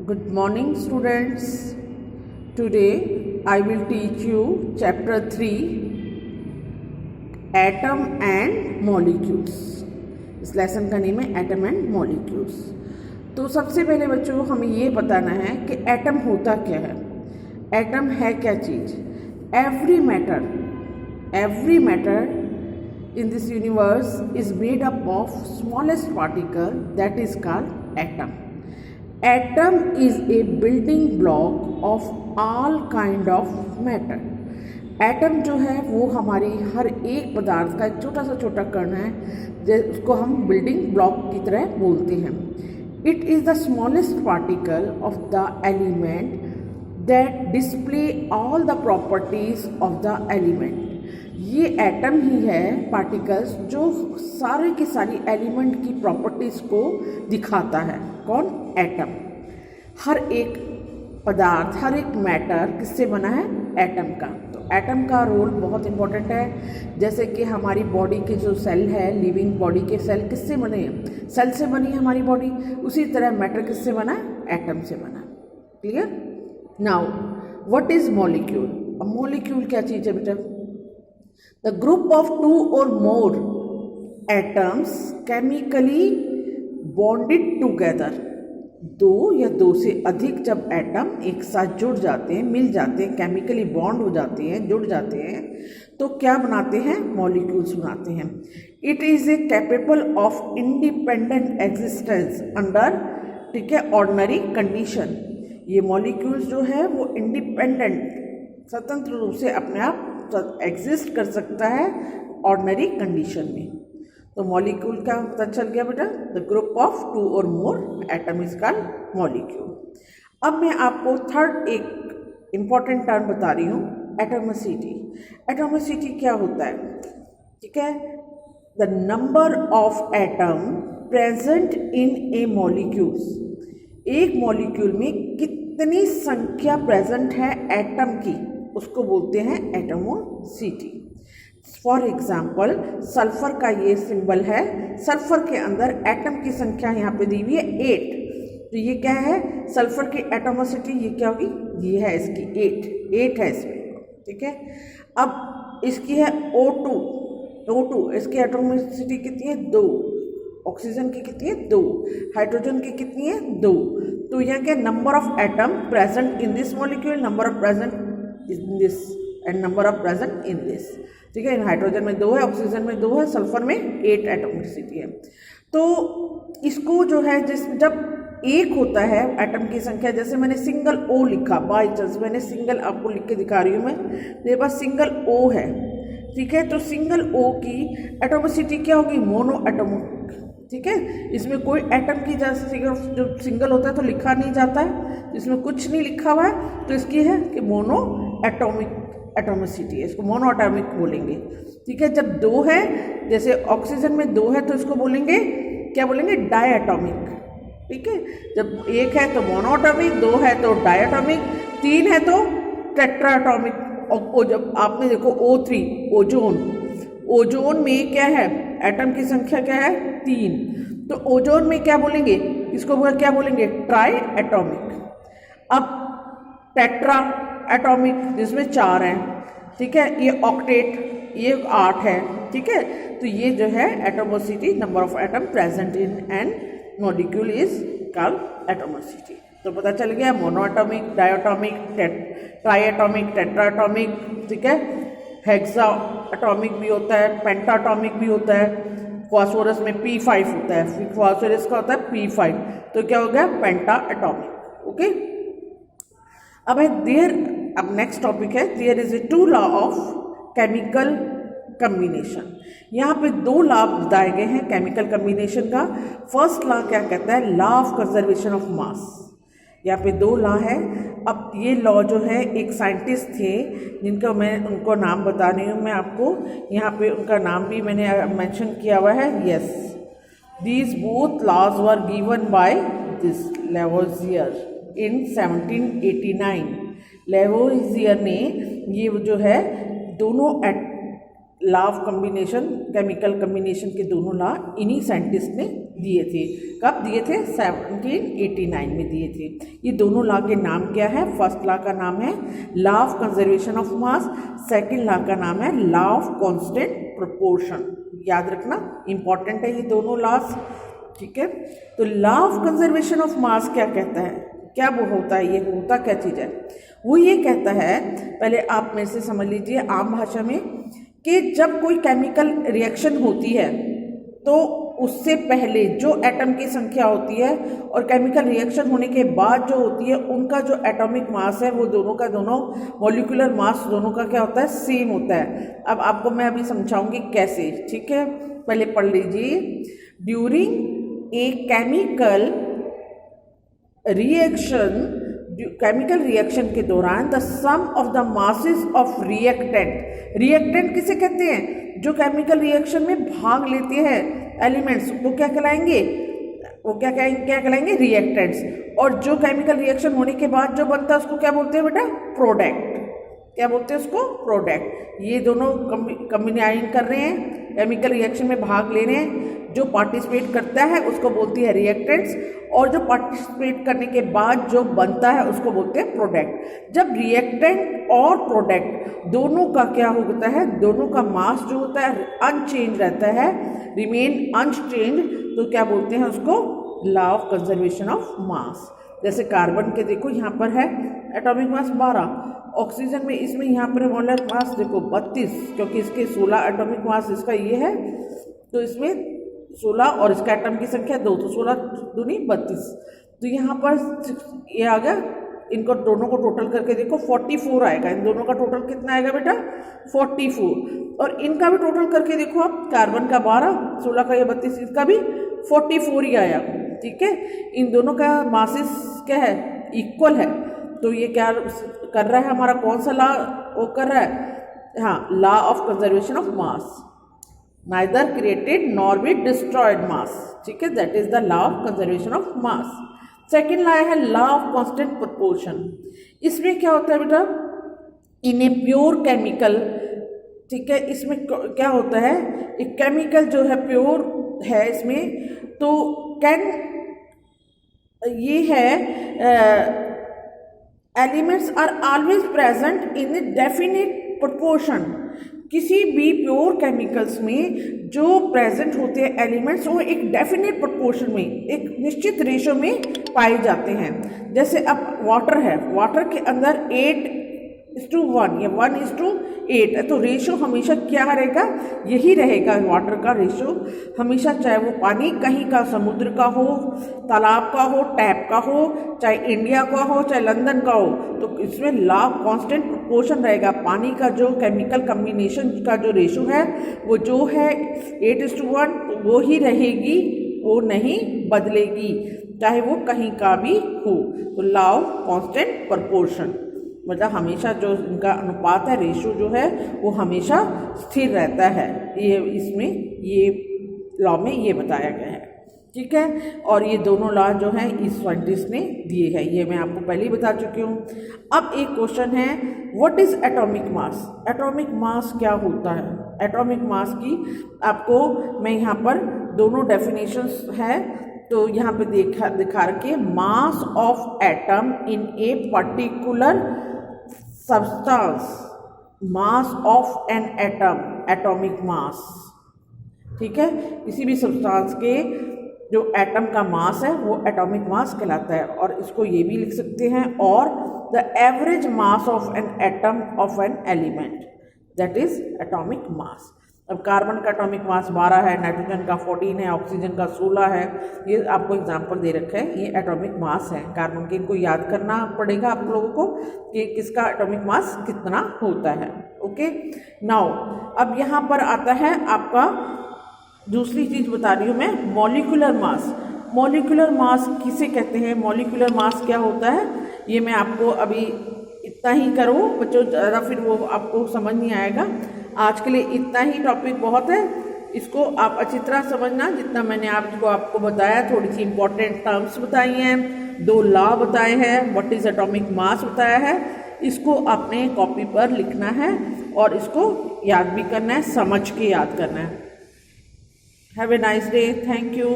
Good morning, students. Today I will teach you chapter 3 Atom and Molecules. इस lesson का name है atom and molecules. तो सबसे पहले बच्चों हमें ये बताना है कि एटम होता क्या है। एटम है क्या चीज़? Every matter in this universe is made up of smallest particle that is called atom. Atom is a building block of all kind of matter. Atom जो है वो हमारी हर एक पदार्थ का एक छोटा सा छोटा कण है, उसको हम बिल्डिंग ब्लॉक की तरह बोलते हैं। It is the smallest particle of the element that display all the properties of the element. ये एटम ही है, पार्टिकल्स, जो सारे की सारी एलिमेंट की प्रॉपर्टीज़ को दिखाता है। कौन? एटम। हर एक पदार्थ, हर एक मैटर किससे बना है? एटम का। तो एटम का रोल बहुत इम्पोर्टेंट है। जैसे कि हमारी बॉडी के जो सेल है, लिविंग बॉडी के सेल किससे बने हैं? सेल से बनी है हमारी बॉडी। उसी तरह मैटर किससे बना है? एटम से बना। Clear? Now what is molecule? अब मॉलिक्यूल क्या चीज़ है बेटा? The group of two or more atoms chemically bonded together। दो या दो से अधिक जब एटम एक साथ जुड़ जाते हैं, मिल जाते हैं, केमिकली बॉन्ड हो जाते हैं, जुड़ जाते हैं, तो क्या बनाते हैं? मॉलिक्यूल्स बनाते हैं। It is a capable of independent existence under, ठीक है, ऑर्डिनरी कंडीशन। ये मॉलिक्यूल्स जो है वो इंडिपेंडेंट, स्वतंत्र रूप से अपने आप एग्जिस्ट कर सकता है ऑर्डिनरी कंडीशन में। तो मॉलिक्यूल का पता चल गया बेटा। द ग्रुप ऑफ टू और मोर एटम इज कॉल्ड मॉलिक्यूल। अब मैं आपको थर्ड एक इम्पॉर्टेंट टर्म बता रही हूँ, एटॉमिसिटी। एटॉमिसिटी क्या होता है? ठीक है, the number of atom present in A molecules. एक मॉलिक्यूल में कितनी संख्या प्रेजेंट है एटम की, उसको बोलते हैं एटमोसिटी। फॉर एग्जाम्पल सल्फर का ये सिंबल है। सल्फर के अंदर एटम की संख्या यहाँ पे दी हुई है 8। तो ये क्या है? सल्फर की एटमोसिटी ये क्या होगी? ये है इसकी 8 है इसमें। ठीक है, अब इसकी है O2। इसकी एटमोसिटी कितनी है? 2। ऑक्सीजन की कितनी है? 2। हाइड्रोजन की कितनी है? 2। तो यह क्या? Number of atom present in this molecule, number of present in this and number of present in this. ठीक है, हाइड्रोजन में 2 है, ऑक्सीजन में 2 है, सल्फर में 8 एटमोसिटी है। तो इसको जो है जब एक होता है एटम की संख्या, जैसे मैंने सिंगल O लिखा, बाई चांस मैंने सिंगल आपको लिख के दिखा रही हूँ मैं, मेरे पास सिंगल O है। ठीक है, तो सिंगल O की एटमोसिटी क्या होगी? Mono atomic. ठीक है, इसमें कोई एटम की जैसे जो सिंगल होता है तो लिखा नहीं जाता है, इसमें कुछ नहीं लिखा हुआ है, तो इसकी है कि मोनो एटोमिक एटोमिसिटी है, इसको मोनो एटॉमिक बोलेंगे। ठीक है, जब 2 है, जैसे ऑक्सीजन में 2 है तो इसको बोलेंगे, क्या बोलेंगे? डायएटॉमिक। ठीक है, जब 1 है तो मोनो एटॉमिक, 2 है तो डायएटॉमिक, 3 है तो टेट्राएटॉमिक। और जब आपने देखो O3, ओजोन में क्या है? एटम की संख्या क्या है? 3। तो ओजोन में क्या बोलेंगे? इसको क्या बोलेंगे? Try atomic. अब टेट्रा एटॉमिक जिसमें 4 हैं। ठीक है, ये ऑक्टेट, ये 8 है। ठीक है, तो ये जो है atomicity, number of atom present in an molecule is called atomicity. तो पता चल गया, mono atomic, diatomic, triatomic, tetraatomic. ठीक है, हेक्सा एटॉमिक भी होता है, पेंटाटॉमिक भी होता है। फॉस्फोरस में P5 होता है, फॉस्फोरस का होता है P5। तो क्या हो गया? Penta atomic. ओके, अब नेक्स्ट टॉपिक है, there is a 2 law of chemical combination. यहाँ पे 2 लॉ बताए गए हैं केमिकल कम्बिनेशन का। फर्स्ट लॉ क्या कहता है? Law of conservation of mass. यहाँ पे 2 लॉ है। अब ये लॉ जो है, एक साइंटिस्ट थे जिनका मैं उनको नाम बता रही हूँ मैं आपको। यहाँ पे उनका नाम भी मैंने मेंशन किया हुआ है। Yes, these both laws were given by this Lavoisier in 1789। Lavoisier ने ये जो है दोनों law of combination, chemical combination के दोनों लॉ इन्हीं साइंटिस्ट ने दिए थे। कब दिए थे? 1789 में दिए थे। ये दोनों लॉ के नाम क्या है? फर्स्ट लॉ का नाम है law of conservation of mass, second law का नाम है लॉ ऑफ कांस्टेंट प्रोपोर्शन। याद रखना, इंपॉर्टेंट है ये दोनों लॉस, ठीक है। तो लॉ ऑफ कंजर्वेशन ऑफ मास क्या कहता है? क्या वो होता है? ये होता क्या चीज़ है? वो ये कहता है, पहले आप मेरे से समझ लीजिए आम भाषा में, कि जब कोई केमिकल रिएक्शन होती है तो उससे पहले जो एटम की संख्या होती है और केमिकल रिएक्शन होने के बाद जो होती है उनका जो एटॉमिक मास है वो दोनों का दोनों मॉलिक्यूलर मास दोनों का क्या होता है? सेम होता है। अब आपको मैं अभी समझाऊंगी कैसे, ठीक है। पहले पढ़ लीजिए। ड्यूरिंग ए केमिकल रिएक्शन के दौरान the sum of the masses of reactant किसे कहते हैं? जो केमिकल रिएक्शन में भाग लेते हैं एलिमेंट्स, वो क्या कहलाएंगे? क्या कहलाएंगे? रिएक्टेंट्स। और जो केमिकल रिएक्शन होने के बाद जो बनता है उसको क्या बोलते हैं बेटा? प्रोडक्ट। क्या बोलते हैं उसको? प्रोडक्ट। ये दोनों कंबाइन कर रहे हैं, केमिकल रिएक्शन में भाग ले रहे हैं। जो पार्टिसिपेट करता है उसको बोलती है रिएक्टेंट्स, और जो पार्टिसिपेट करने के बाद जो बनता है उसको बोलते हैं प्रोडक्ट। जब रिएक्टेंट और प्रोडक्ट दोनों का क्या होता है? दोनों का मास जो होता है अनचेंज रहता है, रिमेन अनचेंज, तो क्या बोलते हैं उसको? लॉ ऑफ कंजर्वेशन ऑफ मास। जैसे कार्बन के देखो यहाँ पर है एटॉमिक मास 12, ऑक्सीजन में इसमें यहाँ पर मोलर मास देखो 32, क्योंकि इसके 16 एटॉमिक मास इसका ये है, तो इसमें 16 और इसका एटम की संख्या 2, तो 16 दूनी 32। तो यहाँ पर ये आ गया, इनको दोनों को टोटल करके देखो 44 आएगा। इन दोनों का टोटल कितना आएगा बेटा? 44। और इनका भी टोटल करके देखो आप, कार्बन का 12, 16 का ये 32, इसका भी 44 ही आया, ठीक है। इन दोनों का मासेस क्या है? इक्वल है। तो ये क्या कर रहा है हमारा? कौन सा लॉ वो कर रहा है? हाँ, law of conservation of mass. neither created nor be destroyed mass, ठीक है। That is the law of conservation of mass. Second law है लॉ ऑफ कांस्टेंट प्रोपोर्शन। इसमें क्या होता है बेटा? इन ए प्योर केमिकल, ठीक है, इसमें क्या होता है? एक केमिकल जो है प्योर है इसमें, तो कैन ये है elements are always present in a definite proportion. किसी भी प्योर केमिकल्स में जो प्रेजेंट होते हैं एलिमेंट्स, वो एक डेफिनेट प्रोपोर्शन में, एक निश्चित रेशो में पाए जाते हैं। जैसे अब वाटर है, वाटर के अंदर 8:1 या 1:8 है, तो रेशो हमेशा क्या रहेगा? यही रहेगा वाटर का रेशो हमेशा, चाहे वो पानी कहीं का, समुद्र का हो, तालाब का हो, टैप का हो, चाहे इंडिया का हो, चाहे लंदन का हो, तो इसमें लॉ कांस्टेंट प्रोपोर्शन रहेगा। पानी का जो केमिकल कम्बिनेशन का जो रेशो है वो जो है 8:1, वो ही रहेगी, वो नहीं बदलेगी, चाहे वो कहीं का भी हो। तो लॉ ऑफ कांस्टेंट प्रोपोर्शन मतलब हमेशा जो इनका अनुपात है, रेशो जो है वो हमेशा स्थिर रहता है। ये इसमें ये लॉ में ये बताया गया है, ठीक है। और ये दोनों लॉ जो हैं इस साइंटिस्ट ने दिए हैं, ये मैं आपको पहले ही बता चुकी हूँ। अब एक क्वेश्चन है, what is atomic mass? Atomic mass क्या होता है? एटॉमिक मास की आपको मैं यहाँ पर दोनों डेफिनेशंस है, तो यहाँ पे दिखा रखे, mass of atom in a particular substance, mass of an atom, atomic mass, ठीक है। किसी भी सब्सटेंस के जो एटम का मास है वो एटॉमिक मास कहलाता है। और इसको ये भी लिख सकते हैं, और the average mass of an atom of an element, that is atomic mass. अब कार्बन का एटॉमिक मास 12 है, नाइट्रोजन का 14 है, ऑक्सीजन का 16 है। ये आपको एग्जांपल दे रखा है, ये एटॉमिक मास है कार्बन के। इनको याद करना पड़ेगा आप लोगों को कि किसका एटॉमिक मास कितना होता है। ओके, नाउ अब यहाँ पर आता है आपका दूसरी चीज़ बता रही हूँ मैं, मॉलिक्यूलर मास। मॉलिक्यूलर मास किसे कहते हैं? मॉलिक्यूलर मास क्या होता है ये मैं आपको अभी इतना ही करो बच्चों, ज़रा फिर वो आपको समझ नहीं आएगा। आज के लिए इतना ही, टॉपिक बहुत है, इसको आप अच्छी तरह समझना जितना मैंने आपको बताया। थोड़ी सी इंपॉर्टेंट टर्म्स बताई हैं, 2 लॉ बताए हैं, व्हाट इज एटॉमिक मास बताया है। इसको आपने कॉपी पर लिखना है और इसको याद भी करना है, समझ के याद करना है। Have a nice day, thank you.